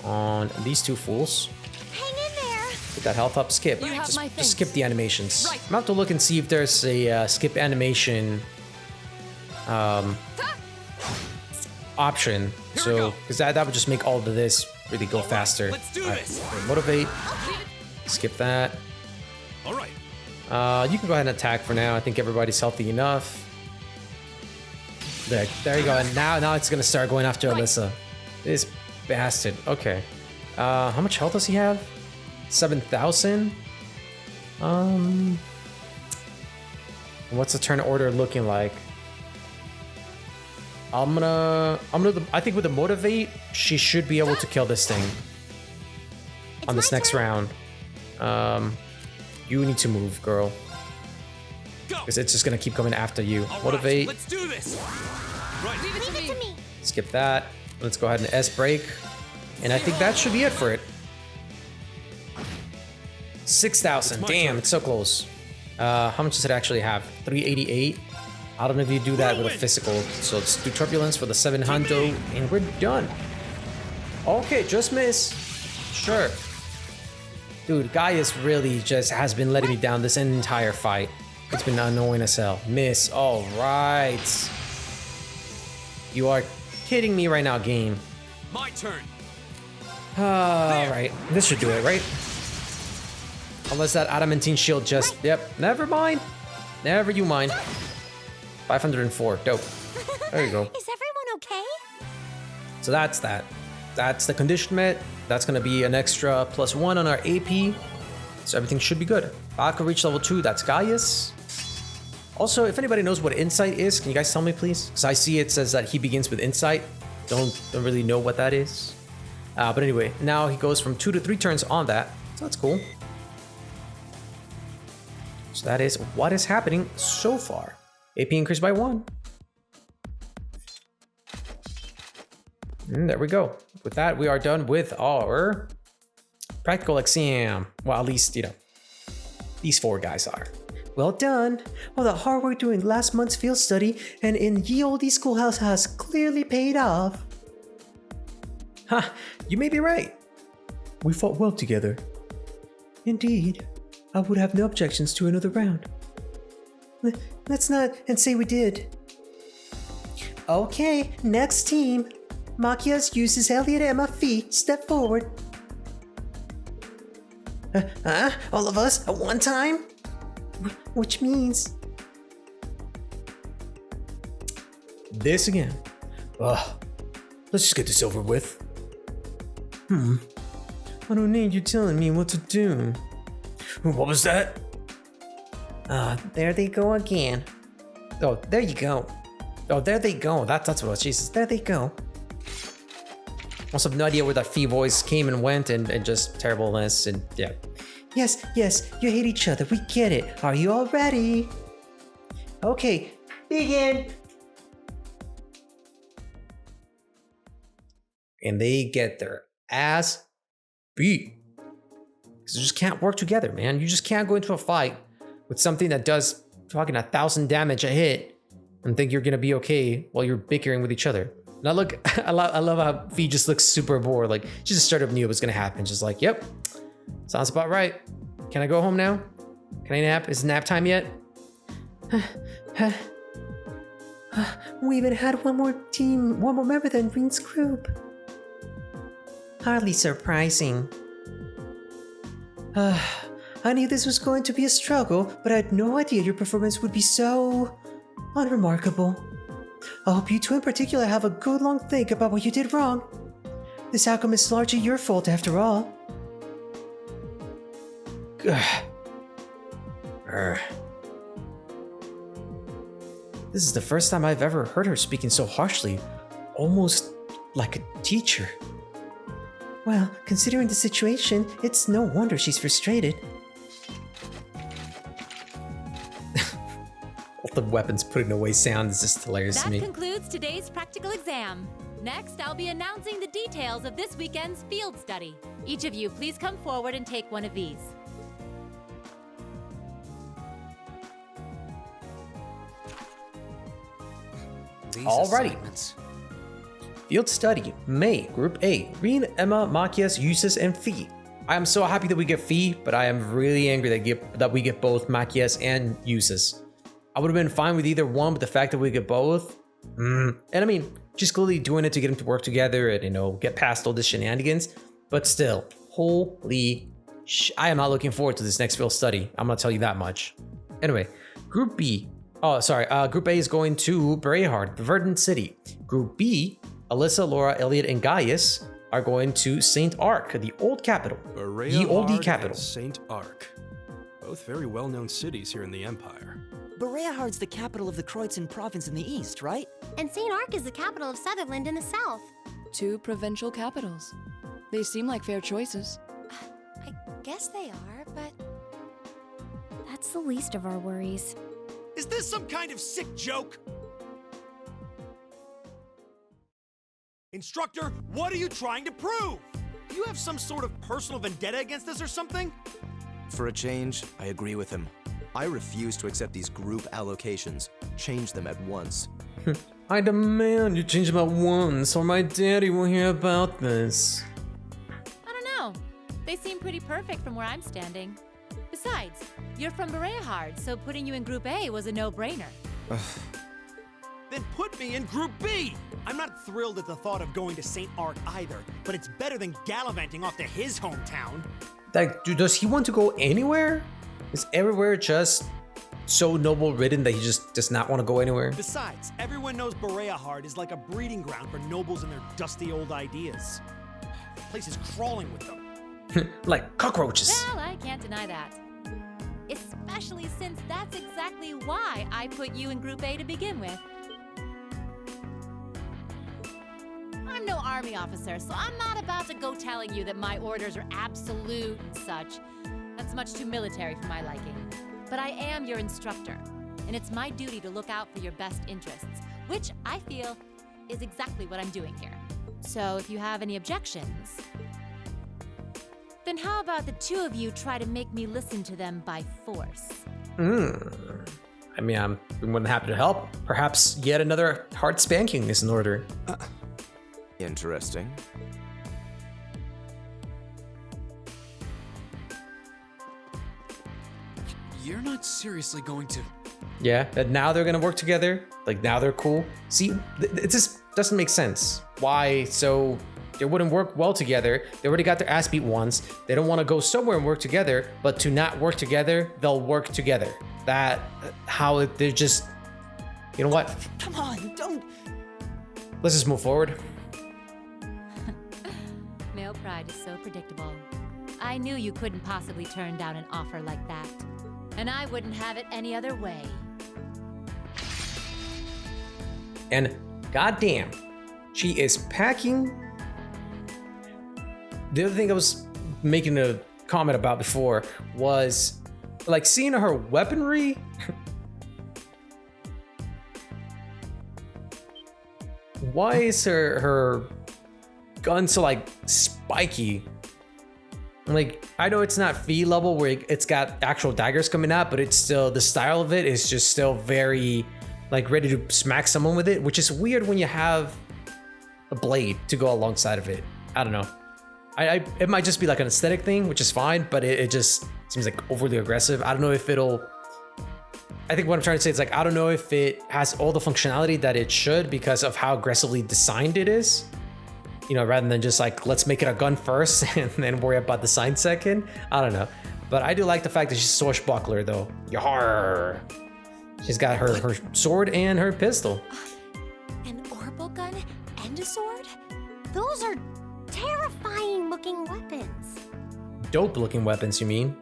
[SPEAKER 1] on these two fools.
[SPEAKER 3] Hang in there.
[SPEAKER 1] Get that health up, skip.
[SPEAKER 3] You have my
[SPEAKER 1] Just skip the animations.
[SPEAKER 3] Right.
[SPEAKER 1] I'm about to look and see if there's a skip animation option. So, because that would just make all of this really go faster.
[SPEAKER 8] Let's do this.
[SPEAKER 1] Motivate. Skip that.
[SPEAKER 8] All right.
[SPEAKER 1] You can go ahead and attack for now. I think everybody's healthy enough. There you go. And now it's gonna start going after Alyssa. This bastard. Okay. How much health does he have? 7,000. What's the turn order looking like? I think with the Motivate, she should be able to kill this thing on this next round. You need to move, girl. Because it's just gonna keep coming after you. Motivate.
[SPEAKER 8] Let's do this. Right.
[SPEAKER 3] Leave it to me.
[SPEAKER 1] Skip that. Let's go ahead and S break. And I think that should be it for it. 6,000. Damn, it's so close. How much does it actually have? 388. I don't know if you do that with a physical. So let's do Turbulence for the 700, and we're done. Okay, just miss. Sure. Dude, Gaius really just has been letting me down this entire fight. It's been annoying as hell. Miss. All right. You are kidding me right now, game.
[SPEAKER 8] My turn.
[SPEAKER 1] All right. This should do it, right? Unless that adamantine shield just... Yep. Never mind. Never you mind. 504. Dope. There you go.
[SPEAKER 3] Is everyone okay?
[SPEAKER 1] So that's that. That's the condition met. That's going to be an extra +1 on our AP. So everything should be good. Baka reached level 2, that's Gaius. Also, if anybody knows what insight is, can you guys tell me please? Because I see it says that he begins with insight. Don't really know what that is. But anyway, now he goes from 2 to 3 turns on that. So that's cool. So that is what is happening so far. AP increased by 1. And there we go. With that, we are done with our practical exam. Well, at least, you know, these 4 guys are.
[SPEAKER 2] Well done. All the hard work during last month's field study and in ye olde schoolhouse has clearly paid off.
[SPEAKER 1] Ha, you may be right.
[SPEAKER 2] We fought well together. Indeed. I would have no objections to another round. Let's not and say we did. Okay, next team. Machias uses Elliot, Emma, Fee. Step forward. All of us at one time? Which means...
[SPEAKER 1] This again. Ugh. Let's just get this over with.
[SPEAKER 2] I don't need you telling me what to do.
[SPEAKER 1] What was that?
[SPEAKER 2] There they go again.
[SPEAKER 1] Oh, there you go. Oh, there they go. That's what it was. Jesus.
[SPEAKER 2] There they go.
[SPEAKER 1] Also have no idea where that Fee voice came and went and just terribleness and yeah.
[SPEAKER 2] Yes, you hate each other. We get it. Are you all ready? Okay, begin.
[SPEAKER 1] And they get their ass beat. Because they just can't work together, man. You just can't go into a fight with something that does fucking 1,000 damage a hit and think you're gonna be okay while you're bickering with each other. Now look, I love how Fee just looks super bored. Like she just straight up knew it was gonna happen. Just like, yep, sounds about right. Can I go home now? Can I nap? Is it nap time yet?
[SPEAKER 2] We even had one more member than Reen's group. Hardly surprising. I knew this was going to be a struggle, but I had no idea your performance would be so unremarkable. I hope you two in particular have a good long think about what you did wrong. This outcome is largely your fault after all.
[SPEAKER 1] This is the first time I've ever heard her speaking so harshly, almost like a teacher.
[SPEAKER 2] Well, considering the situation, it's no wonder she's frustrated.
[SPEAKER 1] All the weapons putting away sound is just hilarious to me.
[SPEAKER 9] That concludes today's practical exam. Next, I'll be announcing the details of this weekend's field study. Each of you, please come forward and take one of these.
[SPEAKER 4] These
[SPEAKER 1] Alrighty.
[SPEAKER 4] assignments.
[SPEAKER 1] Field study, May, Group A, Reen, Emma, Machias, Eustace, and Fee. I am so happy that we get Fee, but I am really angry that we get both Machias and Eustace. I would have been fine with either one, but the fact that we get both, and I mean, just clearly doing it to get them to work together and, you know, get past all the shenanigans, but still, holy I am not looking forward to this next field study. I'm gonna tell you that much. Anyway, Group B, Group A is going to Brayhard, the Verdant City. Group B, Alyssa, Laura, Elliot, and Gaius are going to St. Arc, the old capital. The oldie capital.
[SPEAKER 8] St. Arc. Both very well-known cities here in the Empire.
[SPEAKER 10] Bereahard's the capital of the Kreutzen province in the east, right?
[SPEAKER 3] And St. Arc is the capital of Sutherland in the south.
[SPEAKER 11] 2 provincial capitals. They seem like fair choices.
[SPEAKER 3] I guess they are, but that's the least of our worries.
[SPEAKER 8] Is this some kind of sick joke? Instructor, what are you trying to prove? Do you have some sort of personal vendetta against us or something?
[SPEAKER 5] For a change, I agree with him. I refuse to accept these group allocations. Change them at once.
[SPEAKER 1] I demand you change them at once, or my daddy will hear about this.
[SPEAKER 9] I don't know. They seem pretty perfect from where I'm standing. Besides, you're from Bereahard, so putting you in Group A was a no-brainer.
[SPEAKER 8] Then put me in Group B! I'm not thrilled at the thought of going to St. Arc either, but it's better than gallivanting off to his hometown.
[SPEAKER 1] Like, dude, does he want to go anywhere? Is everywhere just so noble-ridden that he just does not want to go anywhere?
[SPEAKER 8] Besides, everyone knows Bereahard is like a breeding ground for nobles and their dusty old ideas. The place is crawling with them.
[SPEAKER 1] Like cockroaches.
[SPEAKER 9] Well, I can't deny that. Especially since that's exactly why I put you in Group A to begin with. I'm no army officer, so I'm not about to go telling you that my orders are absolute and such. That's much too military for my liking. But I am your instructor, and it's my duty to look out for your best interests, which I feel is exactly what I'm doing here. So if you have any objections, then how about the two of you try to make me listen to them by force?
[SPEAKER 1] I mean, I'm more than happy to help. Perhaps yet another hard spanking is in order.
[SPEAKER 5] Interesting.
[SPEAKER 4] You're not seriously going to...
[SPEAKER 1] Yeah, and now they're gonna work together. Like now they're cool. See, it just doesn't make sense. Why? So they wouldn't work well together. They already got their ass beat once. They don't want to go somewhere and work together, but to not work together, they'll work together. They're just, you know what?
[SPEAKER 10] Come on, don't.
[SPEAKER 1] Let's just move forward.
[SPEAKER 9] Male pride is so predictable. I knew you couldn't possibly turn down an offer like that. And I wouldn't have it any other way.
[SPEAKER 1] And goddamn, she is packing. The other thing I was making a comment about before was like seeing her weaponry. Why is her gun so like spiky? Like, I know it's not fee level where it's got actual daggers coming out, but it's still, the style of it is just still very like ready to smack someone with it, which is weird when you have a blade to go alongside of it. I don't know. It might just be like an aesthetic thing, which is fine, but it just seems like overly aggressive. I don't know if I think what I'm trying to say is like, I don't know if it has all the functionality that it should because of how aggressively designed it is. You know, rather than just like, let's make it a gun first and then worry about the sign second. I don't know. But I do like the fact that she's a swashbuckler though. Yar! She's got her sword and her pistol.
[SPEAKER 3] An orbital gun and a sword? Those are terrifying looking weapons.
[SPEAKER 1] Dope looking weapons, you mean?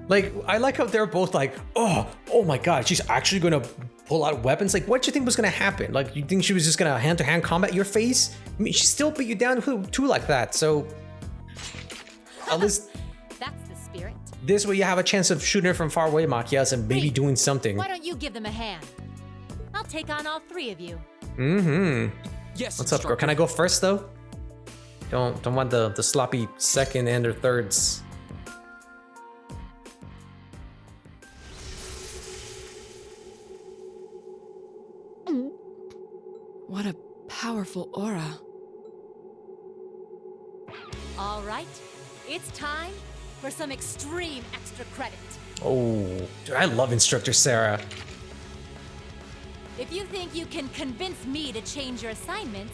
[SPEAKER 1] Like, I like how they're both like, oh my god, she's actually gonna pull out weapons. Like, what do you think was gonna happen? Like, you think she was just gonna hand-to-hand combat your face? I mean, she still put you down too like that, so at least
[SPEAKER 9] That's the spirit.
[SPEAKER 1] this way you have a chance of shooting her from far away, Machias, and maybe doing something.
[SPEAKER 9] Why don't you give them a hand? I'll take on all three of you.
[SPEAKER 4] Yes,
[SPEAKER 1] What's up, girl? Can I go first though? Don't want the sloppy second and or thirds.
[SPEAKER 11] What a powerful aura.
[SPEAKER 9] All right, it's time for some extreme extra credit.
[SPEAKER 1] Oh, dude, I love Instructor Sara.
[SPEAKER 9] If you think you can convince me to change your assignments,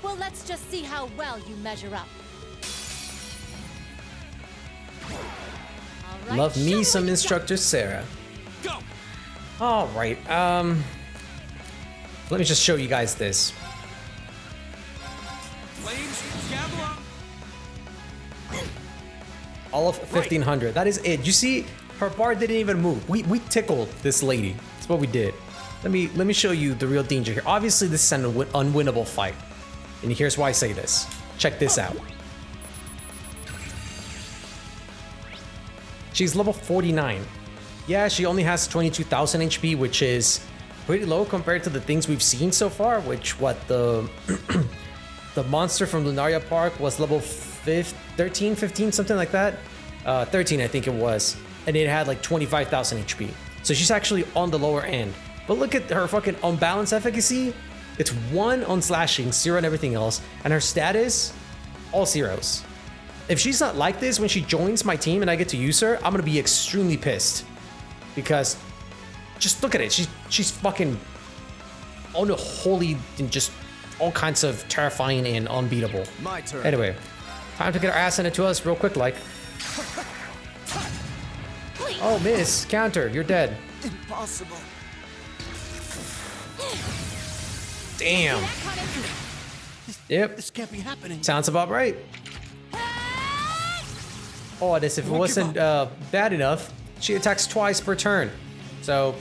[SPEAKER 9] well, let's just see how well you measure up. All right,
[SPEAKER 1] Love
[SPEAKER 9] show
[SPEAKER 1] me
[SPEAKER 9] what
[SPEAKER 1] some
[SPEAKER 9] you got.
[SPEAKER 1] Instructor Sara.
[SPEAKER 8] Go!
[SPEAKER 1] All right, let me just show you guys this.
[SPEAKER 8] Flames, gavel up!
[SPEAKER 1] All of 1500. That is it. You see, her bar didn't even move. We tickled this lady. That's what we did. Let me show you the real danger here. Obviously, this is an unwinnable fight, and here's why I say this. Check this out. She's level 49. Yeah, she only has 22,000 HP, which is pretty low compared to the things we've seen so far. Which the the monster from Lunaria Park was level 13, 15, something like that. 13, I think it was, and it had like 25,000 HP. So she's actually on the lower end. But look at her fucking unbalanced efficacy. It's 1 on slashing, 0 on everything else, and her status, all zeros. If she's not like this when she joins my team and I get to use her, I'm gonna be extremely pissed. Because just look at it. She's fucking unholy and just all kinds of terrifying and unbeatable.
[SPEAKER 5] My turn.
[SPEAKER 1] Anyway, time to get our ass into us real quick like. Oh, miss. Counter. You're dead.
[SPEAKER 10] Impossible.
[SPEAKER 1] Damn. Yep.
[SPEAKER 8] This can't be happening.
[SPEAKER 1] Sounds about right. Oh, this if it wasn't bad enough, she attacks twice per turn. So,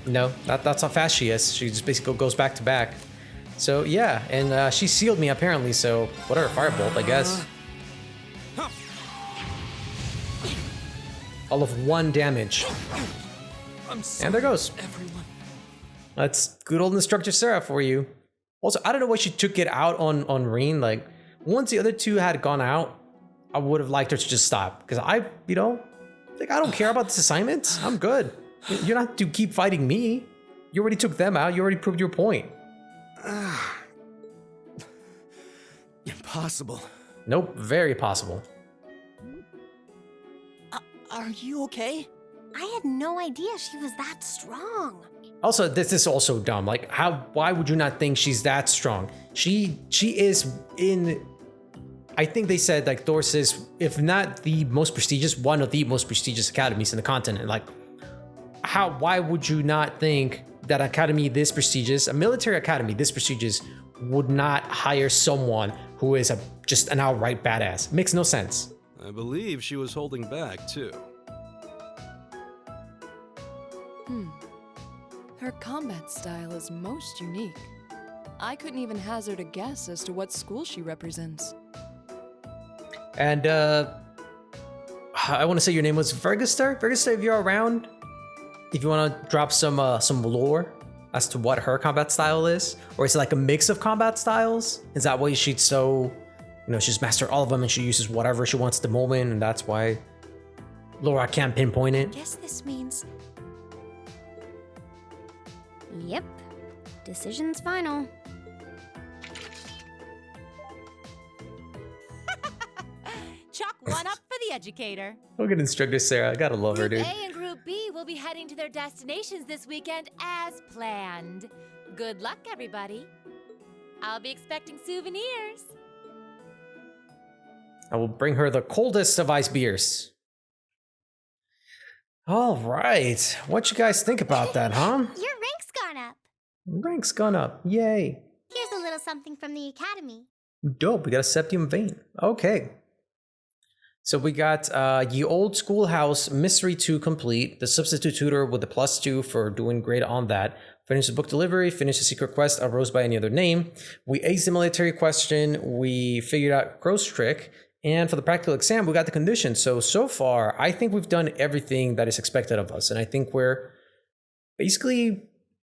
[SPEAKER 1] no, that's how fast she is. She just basically goes back to back. So yeah, and she sealed me apparently. So whatever, firebolt, I guess. All of 1 damage. And there goes.
[SPEAKER 4] Everyone.
[SPEAKER 1] That's good old Instructor Sara for you. Also, I don't know why she took it out on Reen. Like, once the other 2 had gone out, I would have liked her to just stop. Because I don't care about this assignment. I'm good. You don't have to keep fighting me. You already took them out. You already proved your point.
[SPEAKER 5] Impossible.
[SPEAKER 1] Nope, very possible.
[SPEAKER 10] Are you okay?
[SPEAKER 3] I had no idea she was that strong.
[SPEAKER 1] Also, this is also dumb. Like, why would you not think she's that strong? She is in, I think they said, like, Thors is, if not the most prestigious, one of the most prestigious academies in the continent. Like, why would you not think that academy this prestigious, a military academy this prestigious, would not hire someone who is just an outright badass? Makes no sense.
[SPEAKER 12] I believe she was holding back, too.
[SPEAKER 11] Her combat style is most unique. I couldn't even hazard a guess as to what school she represents.
[SPEAKER 1] And I want to say your name was Vergister. Vergister, if you're around, if you want to drop some lore as to what her combat style is, or is it like a mix of combat styles? Is that why she's so, she's mastered all of them and she uses whatever she wants at the moment, and that's why Laura can't pinpoint it?
[SPEAKER 3] Guess this means
[SPEAKER 13] Yep. Decision's final.
[SPEAKER 9] Chalk 1 up for the educator.
[SPEAKER 1] Look at Instructor Sara. I gotta love her,
[SPEAKER 9] Group
[SPEAKER 1] dude.
[SPEAKER 9] A and Group B will be heading to their destinations this weekend as planned. Good luck, everybody. I'll be expecting souvenirs.
[SPEAKER 1] I will bring her the coldest of ice beers. All right. What you guys think about that, huh?
[SPEAKER 13] Your rank's gone up.
[SPEAKER 1] Rank's gone up. Yay.
[SPEAKER 13] Here's a little something from the academy.
[SPEAKER 1] Dope. We got a Septium Vein. Okay. So we got Ye Old Schoolhouse Mystery 2 complete. The Substitute Tutor with the +2 for doing great on that. Finish the book delivery. Finish the secret quest. Arose by any other name. We aced the military question. We figured out Crow's Trick. And for the practical exam, we got the conditions. So far, I think we've done everything that is expected of us. And I think we're basically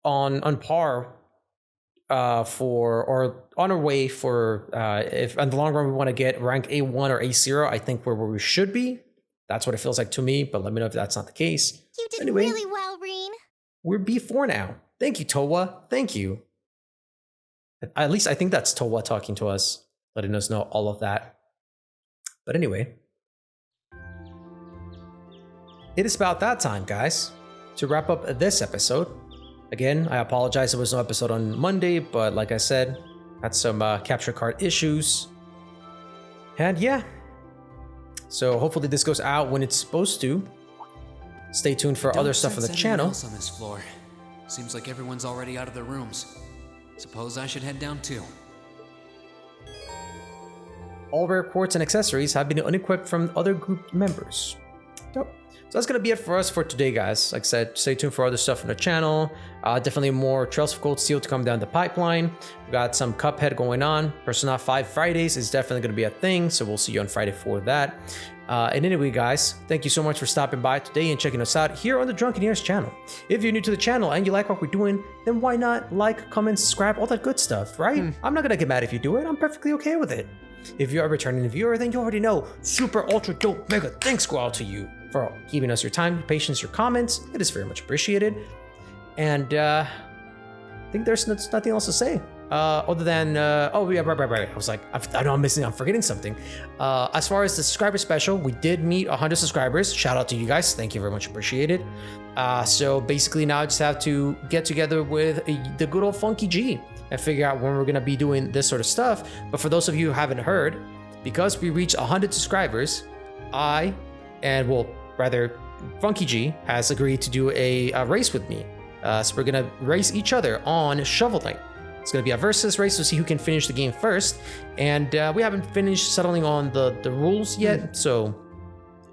[SPEAKER 1] on par or on our way for if in the long run we want to get rank A1 or A0. I think we're where we should be. That's what it feels like to me, but let me know if that's not the case.
[SPEAKER 13] You did
[SPEAKER 1] Anyway,
[SPEAKER 13] really well, Reen.
[SPEAKER 1] we're B4 now. Thank you, Towa. Thank you. At least I think that's Towa talking to us, letting us know all of that. But anyway, it is about that time, guys, to wrap up this episode. Again, I apologize there was no episode on Monday, but like I said, had some capture card issues. And yeah, so hopefully this goes out when it's supposed to. Stay tuned for other stuff on the channel.
[SPEAKER 4] Else on this floor. Seems like everyone's already out of their rooms. Suppose I should head down too.
[SPEAKER 1] All rare quartz and accessories have been unequipped from other group members. Dope. So that's going to be it for us for today, guys. Like I said, stay tuned for other stuff on the channel. Definitely more Trails of Cold Steel to come down the pipeline. We got some Cuphead going on. Persona 5 Fridays is definitely going to be a thing, so we'll see you on Friday for that. And anyway, guys, thank you so much for stopping by today and checking us out here on the Drunkeneers channel. If you're new to the channel and you like what we're doing, then why not like, comment, subscribe, all that good stuff, right? I'm not going to get mad if you do it. I'm perfectly okay with it. If you're a returning viewer, then you already know super ultra dope mega thanks go out to you for giving us your time, your patience, your comments. It is very much appreciated. And I think there's nothing else to say other than oh yeah, right. I was like, I know I'm forgetting something. As far as the subscriber special, we did meet 100 subscribers. Shout out to you guys. Thank you very much, appreciated. So basically now I just have to get together with the good old Funky G and figure out when we're gonna be doing this sort of stuff. But for those of you who haven't heard, because we reached 100 subscribers, Funky G has agreed to do a race with me. So we're gonna race each other on Shovel Knight. It's going to be a versus race to see who can finish the game first. And we haven't finished settling on the rules yet. So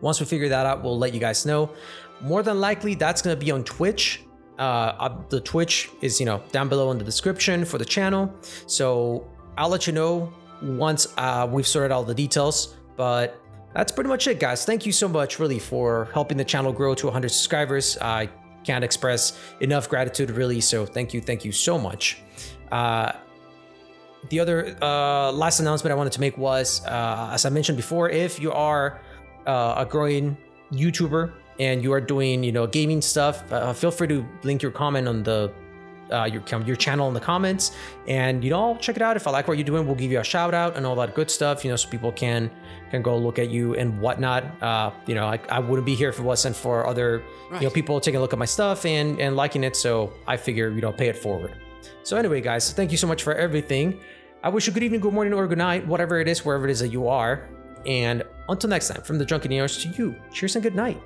[SPEAKER 1] once we figure that out, we'll let you guys know. More than likely, that's going to be on Twitch. The Twitch is, down below in the description for the channel. So I'll let you know once we've sorted out the details. But that's pretty much it, guys. Thank you so much, really, for helping the channel grow to 100 subscribers. I can't express enough gratitude, really. So thank you so much. The other last announcement I wanted to make was, as I mentioned before, if you are a growing YouTuber and you are doing, gaming stuff, feel free to link your comment on the your channel in the comments, and I'll check it out. If I like what you're doing, we'll give you a shout out and all that good stuff, so people can go look at you and whatnot. I wouldn't be here if it wasn't for other people taking a look at my stuff and liking it. So I figure pay it forward. So anyway, guys, thank you so much for everything. I wish you good evening, good morning, or good night, whatever it is, wherever it is that you are. And until next time, from the Drunkeneers to you, cheers and good night.